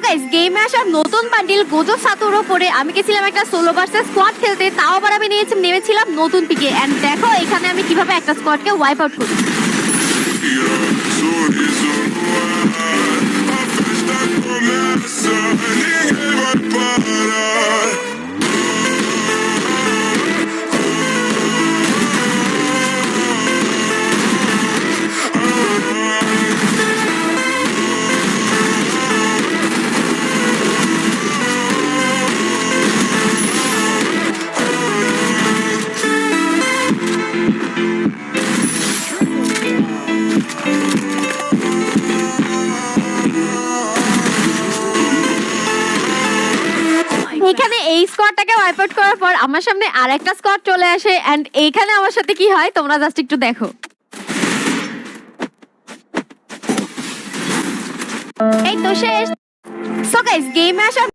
Guys গেমে আসা নতুন বান্ডিল গোজো সাতোর উপরে আমি গেছিলাম একটা সোলো ভার্সেস স্কোয়াড খেলতে, তাও আবার আমি নেমেছিলাম নতুন পিকে। এন্ড দেখো এখানে আমি কিভাবে একটা স্কোয়াডকে ওয়াইপ আউট করি। এখানে এই স্কোয়াডটাকে ওয়াইপ আউট করার পর আমার সামনে আরেকটা স্কোয়াড চলে আসে এন্ড এইখানে আমার সাথে কি হয় তোমরা জাস্ট একটু দেখো। এই তো শেষ। সো গাইস গেমে আসা